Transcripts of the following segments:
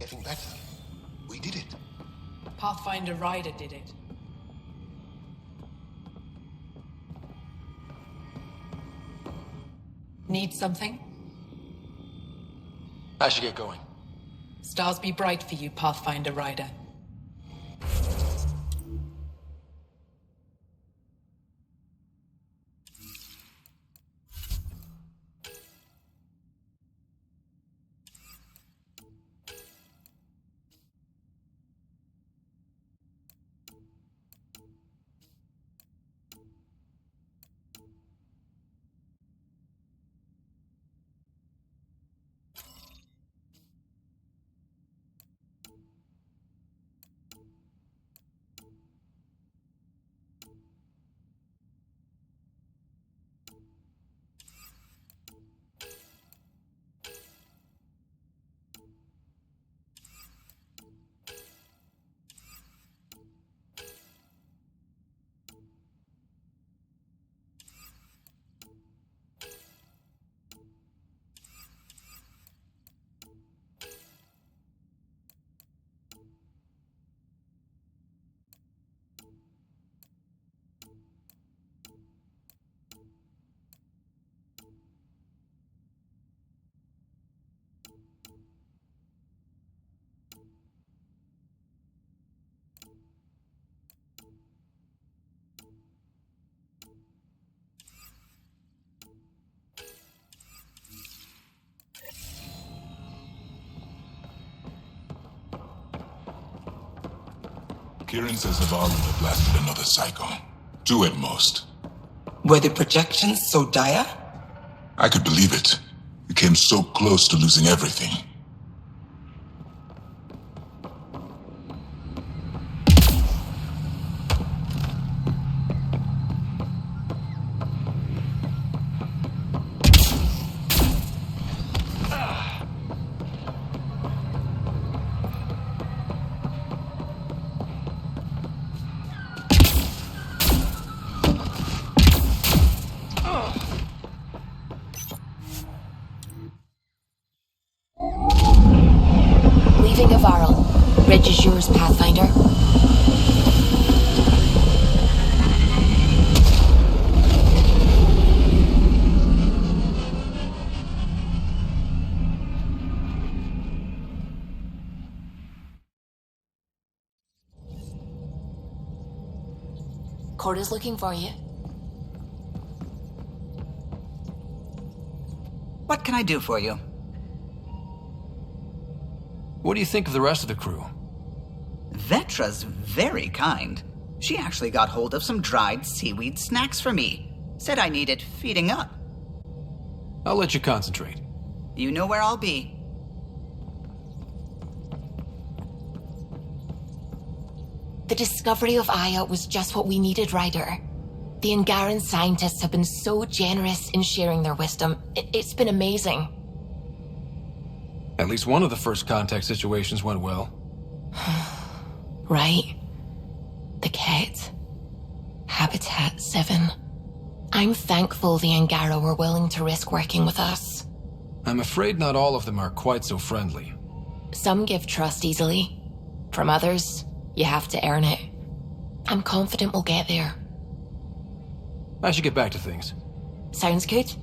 getting better. We did it. Pathfinder Rider did it. Need something? I should get going. Stars be bright for you, Pathfinder Rider. Kieran says Navarro have blasted another cycle. 2 at most. Were the projections so dire? I could believe it. We came so close to losing everything. Leaving Avarl. Ridge is yours, Pathfinder. Corda's looking for you. What can I do for you? What do you think of the rest of the crew? Vetra's very kind. She actually got hold of some dried seaweed snacks for me. Said I needed feeding up. I'll let you concentrate. You know where I'll be. The discovery of Aya was just what we needed, Ryder. The Angaran scientists have been so generous in sharing their wisdom. It's been amazing. At least one of the first contact situations went well. Right? The Ket. Habitat 7. I'm thankful the Angara were willing to risk working with us. I'm afraid not all of them are quite so friendly. Some give trust easily. From others, you have to earn it. I'm confident we'll get there. I should get back to things. Sounds good?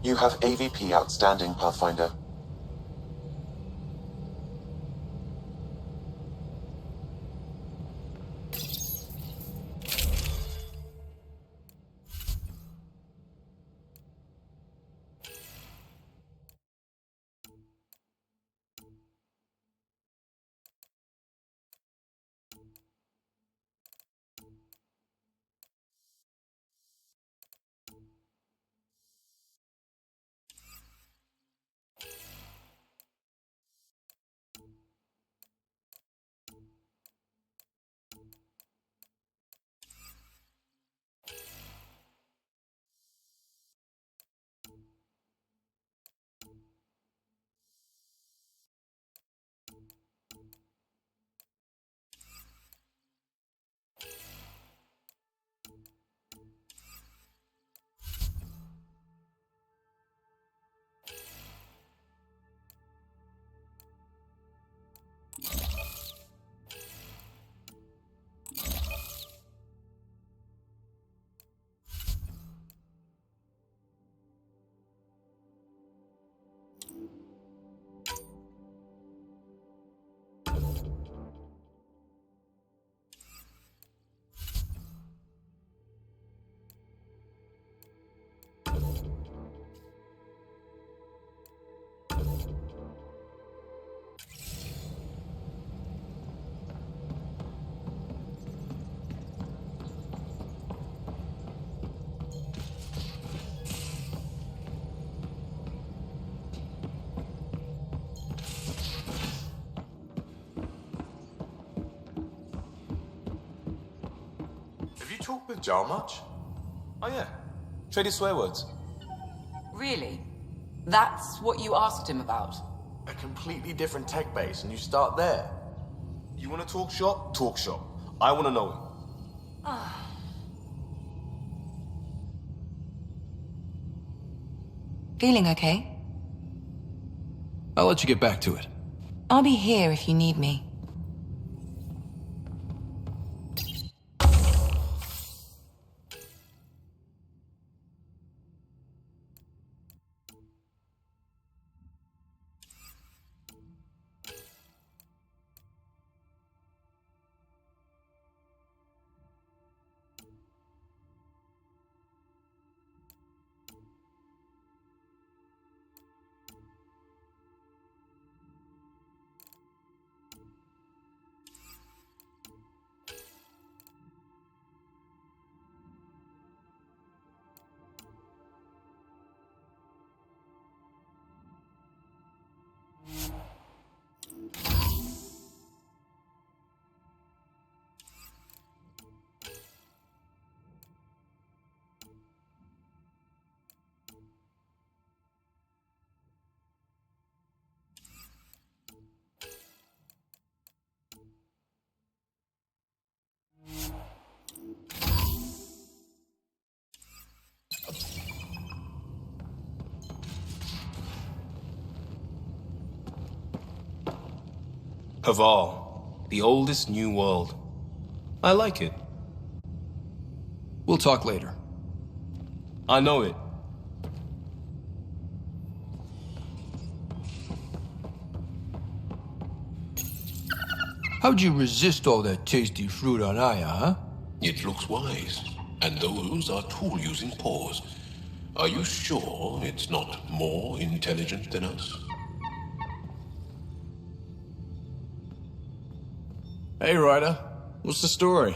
You have AVP outstanding, Pathfinder. Have you talked with Jar much? Oh yeah, traded swear words. Really? That's what you asked him about? A completely different tech base, and you start there. You want to talk shop? Talk shop. I want to know him. Feeling okay? I'll let you get back to it. I'll be here if you need me. Haval, the oldest new world. I like it. We'll talk later. I know it. How'd you resist all that tasty fruit on Aya, huh? It looks wise, and those are tool-using paws. Are you sure it's not more intelligent than us? Hey, Ryder. What's the story?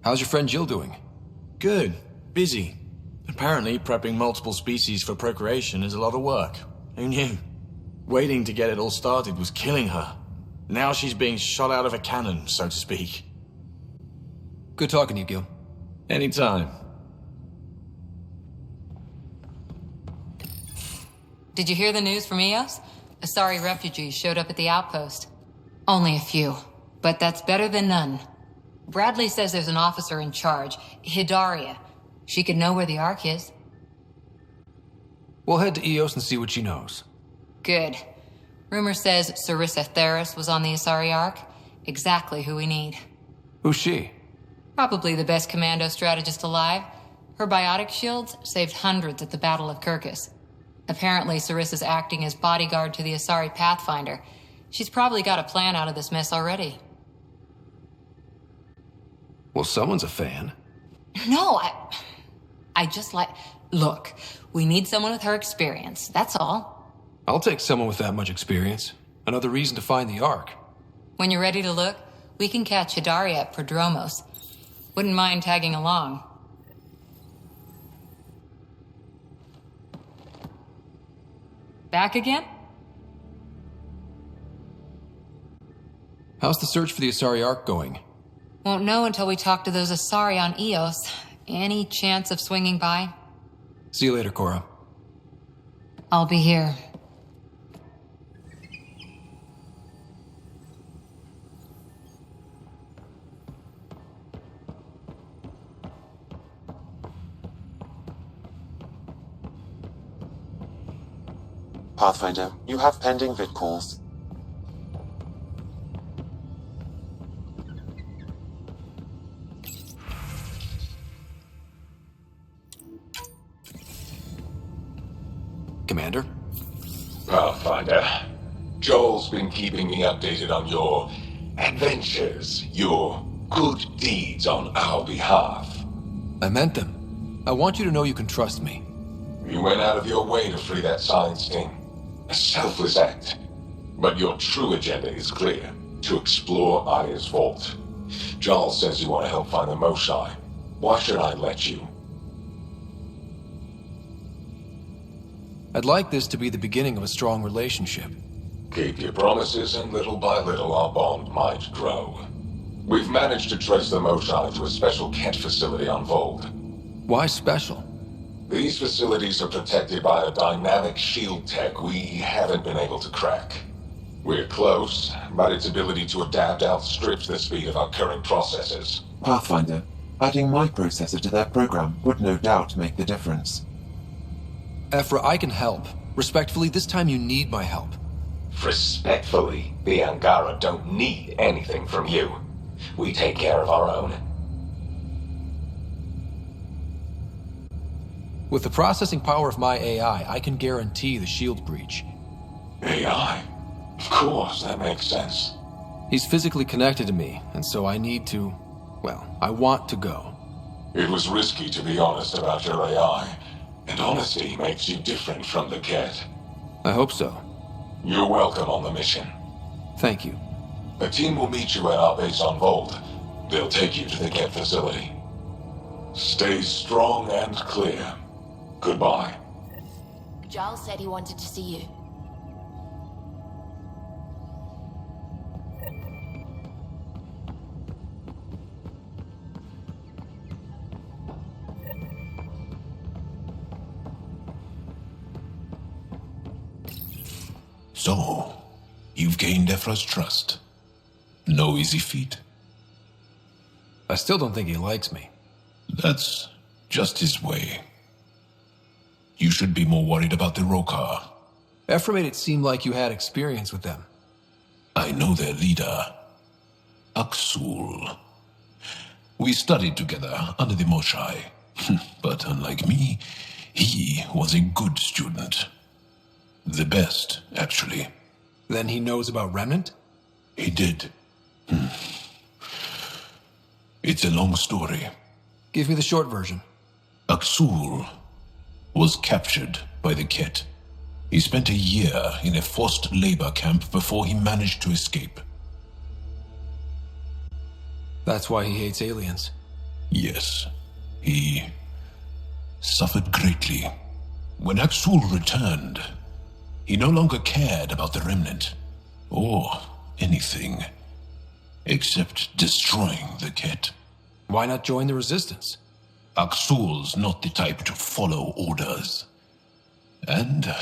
How's your friend Jill doing? Good. Busy. Apparently, prepping multiple species for procreation is a lot of work. Who knew? Waiting to get it all started was killing her. Now she's being shot out of a cannon, so to speak. Good talking to you, Gil. Anytime. Did you hear the news from Eos? Asari refugees showed up at the outpost. Only a few, but that's better than none. Bradley says there's an officer in charge, Hidaria. She could know where the Ark is. We'll head to Eos and see what she knows. Good. Rumor says Sarissa Theris was on the Asari Ark. Exactly who we need. Who's she? Probably the best commando strategist alive. Her biotic shields saved hundreds at the Battle of Kirkus. Apparently, Sarissa's acting as bodyguard to the Asari Pathfinder. She's probably got a plan out of this mess already. Well, someone's a fan. No, I just like... Look, we need someone with her experience, that's all. I'll take someone with that much experience. Another reason to find the Ark. When you're ready to look, we can catch Hidaria at Prodromos. Wouldn't mind tagging along. Back again? How's the search for the Asari Ark going? Won't know until we talk to those Asari on Eos. Any chance of swinging by? See you later, Cora. I'll be here. Pathfinder, you have pending vid calls. Commander? Pathfinder, Joel's been keeping me updated on your adventures, your good deeds on our behalf. I meant them. I want you to know you can trust me. You went out of your way to free that science team. A selfless act. But your true agenda is clear. To explore Aya's vault. Joel says you want to help find the Moshai. Why should I let you? I'd like this to be the beginning of a strong relationship. Keep your promises, and little by little our bond might grow. We've managed to trace the Moshai to a special Kent facility on Vold. Why special? These facilities are protected by a dynamic shield tech we haven't been able to crack. We're close, but its ability to adapt outstrips the speed of our current processors. Pathfinder, adding my processor to their program would no doubt make the difference. Ephra, I can help. Respectfully, this time you need my help. Respectfully, the Angara don't need anything from you. We take care of our own. With the processing power of my AI, I can guarantee the shield breach. AI? Of course, that makes sense. He's physically connected to me, and so I need to... well, I want to go. It was risky to be honest about your AI, and honesty makes you different from the Ket. I hope so. You're welcome on the mission. Thank you. A team will meet you at our base on Vold. They'll take you to the Ket facility. Stay strong and clear. Goodbye. Giles said he wanted to see you. So, you've gained Ephra's trust. No easy feat. I still don't think he likes me. That's just his way. You should be more worried about the Rokar. Ephra made it seem like you had experience with them. I know their leader, Aksul. We studied together under the Moshai. But unlike me, he was a good student. The best, actually. Then he knows about Remnant? He did. It's a long story. Give me the short version. Aksul was captured by the Ket. He spent a year in a forced labor camp before he managed to escape. That's why he hates aliens. Yes, he suffered greatly. When Aksul returned, he no longer cared about the Remnant, or anything, except destroying the Ket. Why not join the Resistance? Aksul's not the type to follow orders. And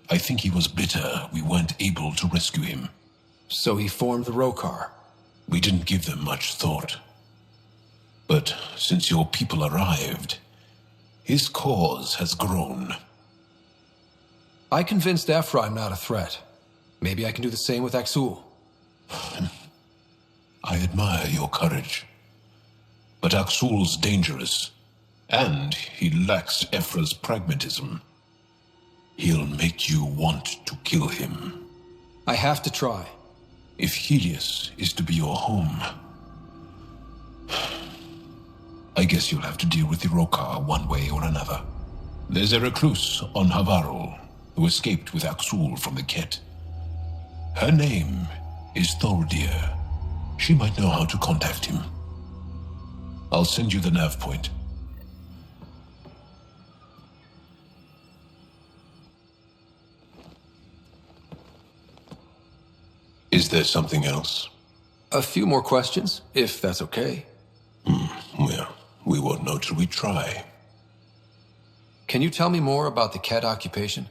I think he was bitter we weren't able to rescue him. So he formed the Rokar. We didn't give them much thought. But since your people arrived, his cause has grown. I convinced Ephra I'm not a threat. Maybe I can do the same with Aksul. I admire your courage. But Aksul's dangerous. And he lacks Ephra's pragmatism. He'll make you want to kill him. I have to try. If Helios is to be your home, I guess you'll have to deal with the Rokar one way or another. There's a recluse on Havarul who escaped with Aksul from the Ket. Her name is Thordir. She might know how to contact him. I'll send you the nav point. Is there something else? A few more questions, if that's okay. Well, we won't know till we try. Can you tell me more about the Ket occupation?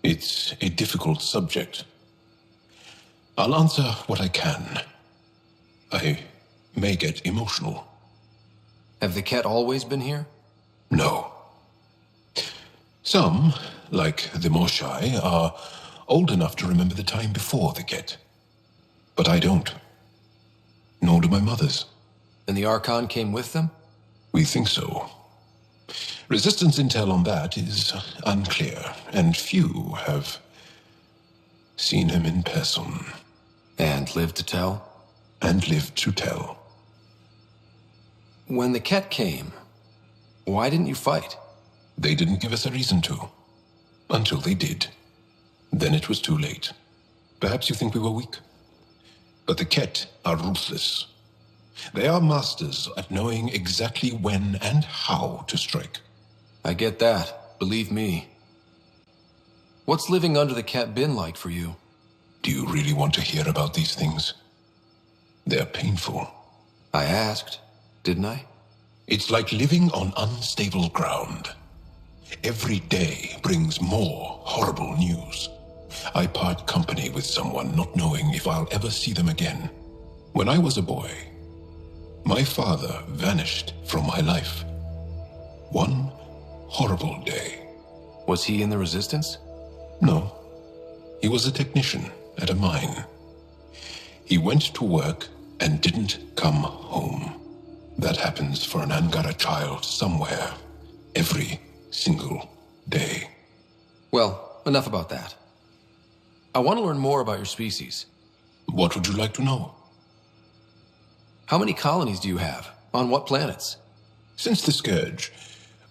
It's a difficult subject. I'll answer what I can. I may get emotional. Have the Ket always been here? No. Some, like the Moshai, are old enough to remember the time before the Ket. But I don't. Nor do my mothers. And the Archon came with them? We think so. Resistance intel on that is unclear, and few have seen him in person. And lived to tell? And lived to tell. When the Ket came, why didn't you fight? They didn't give us a reason to. Until they did. Then it was too late. Perhaps you think we were weak. But the Ket are ruthless. They are masters at knowing exactly when and how to strike. I get that, believe me. What's living under the Ket been like for you? Do you really want to hear about these things? They're painful. I asked, didn't I? It's like living on unstable ground. Every day brings more horrible news. I part company with someone not knowing if I'll ever see them again. When I was a boy, my father vanished from my life. One horrible day. Was he in the Resistance? No. He was a technician at a mine. He went to work and didn't come home. That happens for an Angara child somewhere, every single day. Well, enough about that. I want to learn more about your species. What would you like to know? How many colonies do you have? On what planets? Since the Scourge,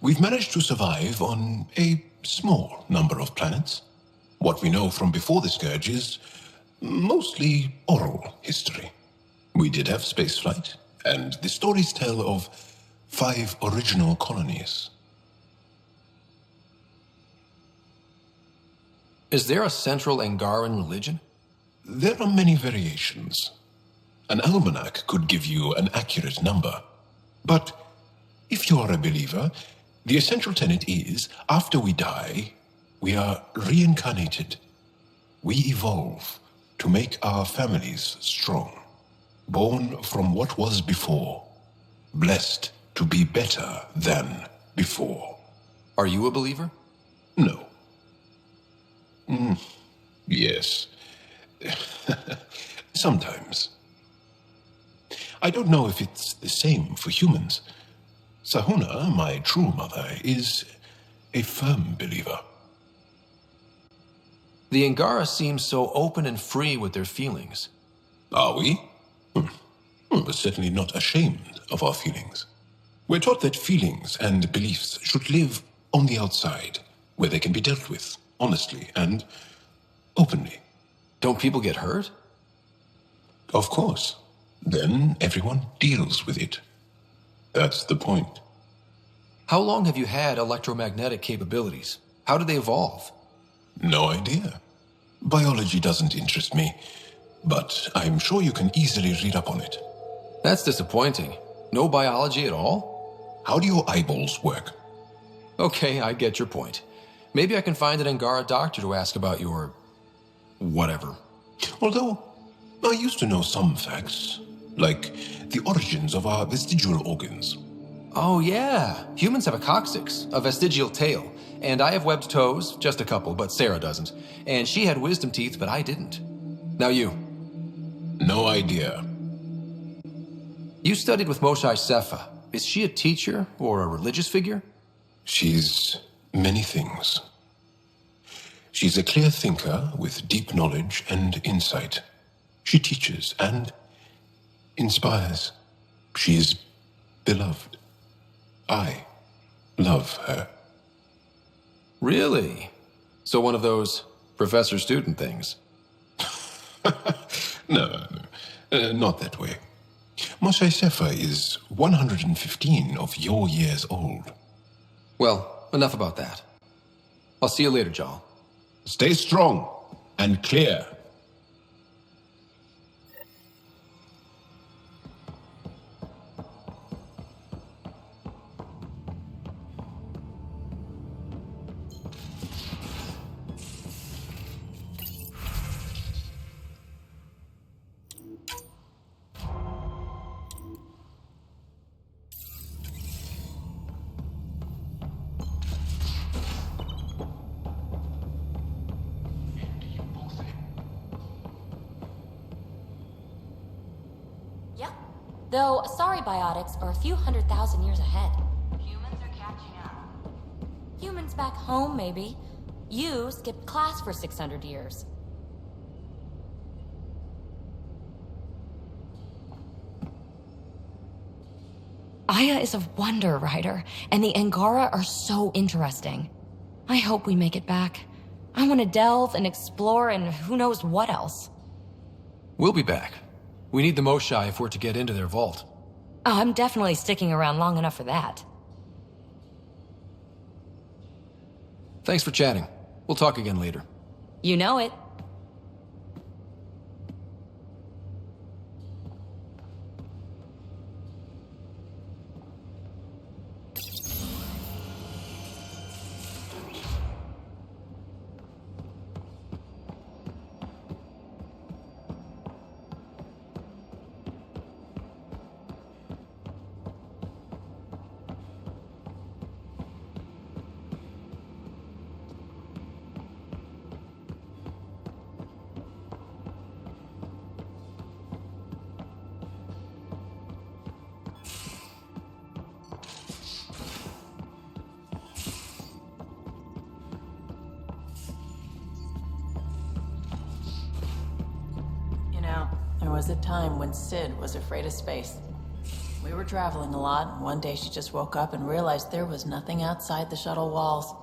we've managed to survive on a small number of planets. What we know from before the Scourge is mostly oral history. We did have spaceflight, and the stories tell of 5 original colonies. Is there a central Angaran religion? There are many variations. An almanac could give you an accurate number. But if you are a believer, the essential tenet is, after we die, we are reincarnated. We evolve to make our families strong. Born from what was before. Blessed to be better than before. Are you a believer? No. Yes. Sometimes. I don't know if it's the same for humans. Sahuna, my true mother, is a firm believer. The Angara seem so open and free with their feelings. Are we? We're certainly not ashamed of our feelings. We're taught that feelings and beliefs should live on the outside, where they can be dealt with, honestly and openly. Don't people get hurt? Of course. Then everyone deals with it. That's the point. How long have you had electromagnetic capabilities? How did they evolve? No idea. Biology doesn't interest me, but I'm sure you can easily read up on it. That's disappointing. No biology at all? How do your eyeballs work? Okay, I get your point. Maybe I can find an Angara doctor to ask about your... whatever. Although, I used to know some facts, like the origins of our vestigial organs. Oh yeah, humans have a coccyx, a vestigial tail, and I have webbed toes, just a couple, but Sarah doesn't. And she had wisdom teeth, but I didn't. Now you. No idea. You studied with Moshai Sepha. Is she a teacher or a religious figure? She's many things. She's a clear thinker with deep knowledge and insight. She teaches and inspires. She is beloved. I love her. Really? So one of those professor-student things? No, not that way. Moshe Sefer is 115 of your years old. Well, enough about that. I'll see you later, Jal. Stay strong and clear. Yep. Though, sorry biotics are a few 100,000 years ahead. Humans are catching up. Humans back home, maybe. You skipped class for 600 years. Aya is a wonder, Ryder, and the Angara are so interesting. I hope we make it back. I want to delve and explore and who knows what else. We'll be back. We need the Moshai if we're to get into their vault. Oh, I'm definitely sticking around long enough for that. Thanks for chatting. We'll talk again later. You know it. There was a time when Sid was afraid of space. We were traveling a lot, and one day she just woke up and realized there was nothing outside the shuttle walls.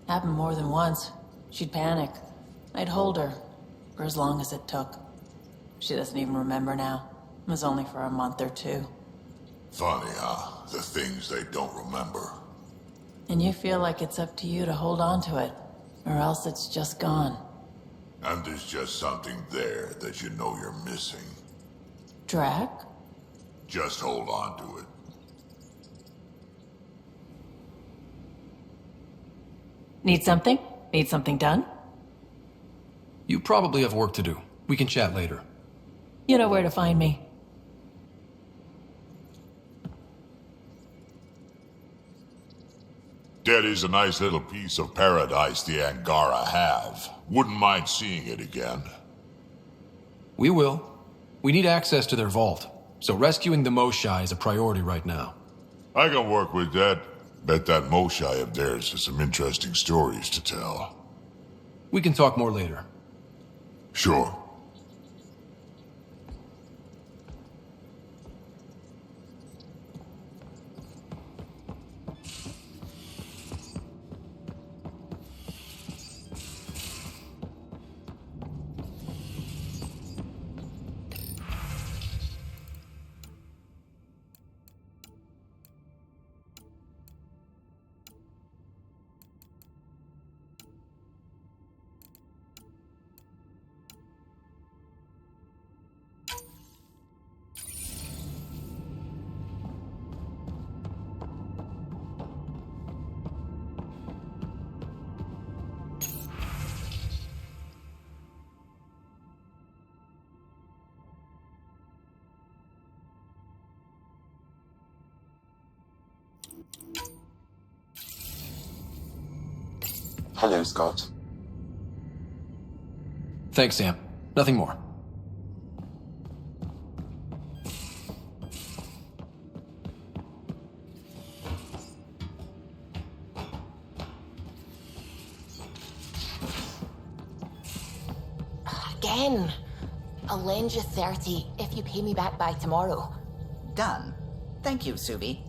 Happened more than once. She'd panic. I'd hold her, for as long as it took. She doesn't even remember now. It was only for a month or two. Funny, huh? The things they don't remember. And you feel like it's up to you to hold on to it, or else it's just gone. And there's just something there that you know you're missing. Drac? Just hold on to it. Need something? Need something done? You probably have work to do. We can chat later. You know where to find me. That is a nice little piece of paradise the Angara have. Wouldn't mind seeing it again. We will. We need access to their vault, so rescuing the Moshai is a priority right now. I can work with that. Bet that Moshai of theirs has some interesting stories to tell. We can talk more later. Sure. Hello, Scott. Thanks, Sam. Nothing more. again. I'll lend you 30 if you pay me back by tomorrow. Done. Thank you, Subi.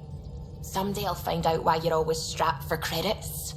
Someday I'll find out why you're always strapped for credits.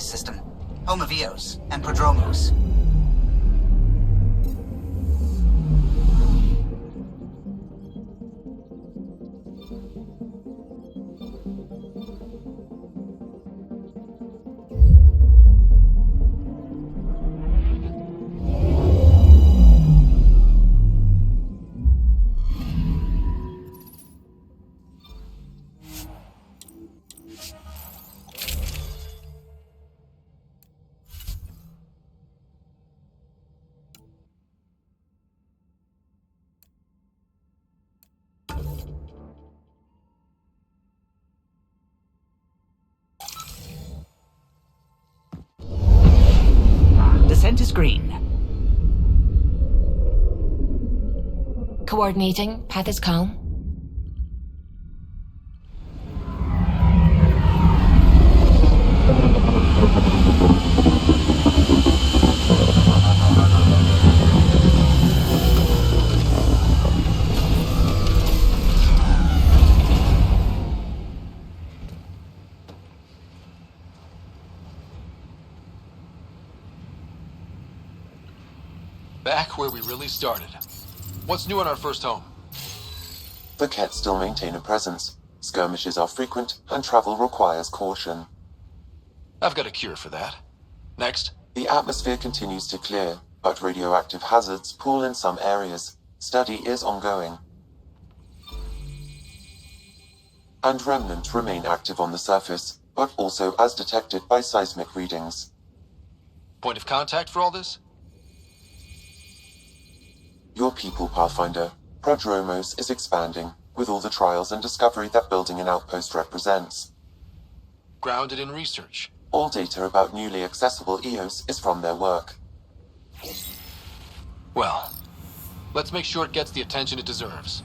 System, home of Eos and Prodromos. Descent is green. Coordinating. Path is calm. Back where we really started. What's new on our first home? The Kett still maintain a presence. Skirmishes are frequent, and travel requires caution. I've got a cure for that. Next. The atmosphere continues to clear, but radioactive hazards pool in some areas. Study is ongoing. And remnant remain active on the surface, but also as detected by seismic readings. Point of contact for all this? Your people, Pathfinder. Prodromos is expanding, with all the trials and discovery that building an outpost represents. Grounded in research. All data about newly accessible Eos is from their work. Well, let's make sure it gets the attention it deserves.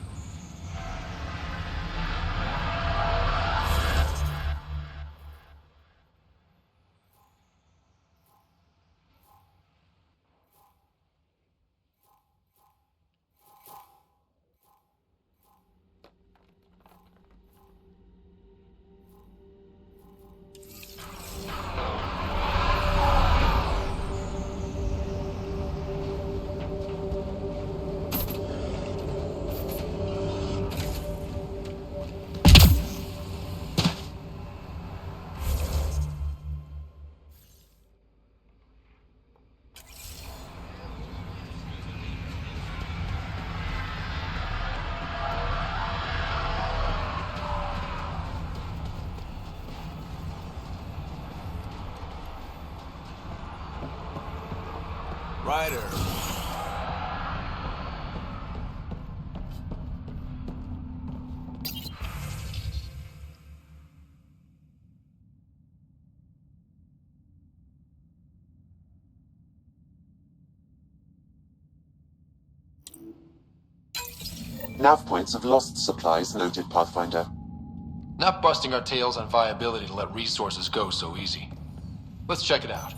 Ryder. Nav points of lost supplies noted, Pathfinder. Not busting our tails on viability to let resources go so easy. Let's check it out.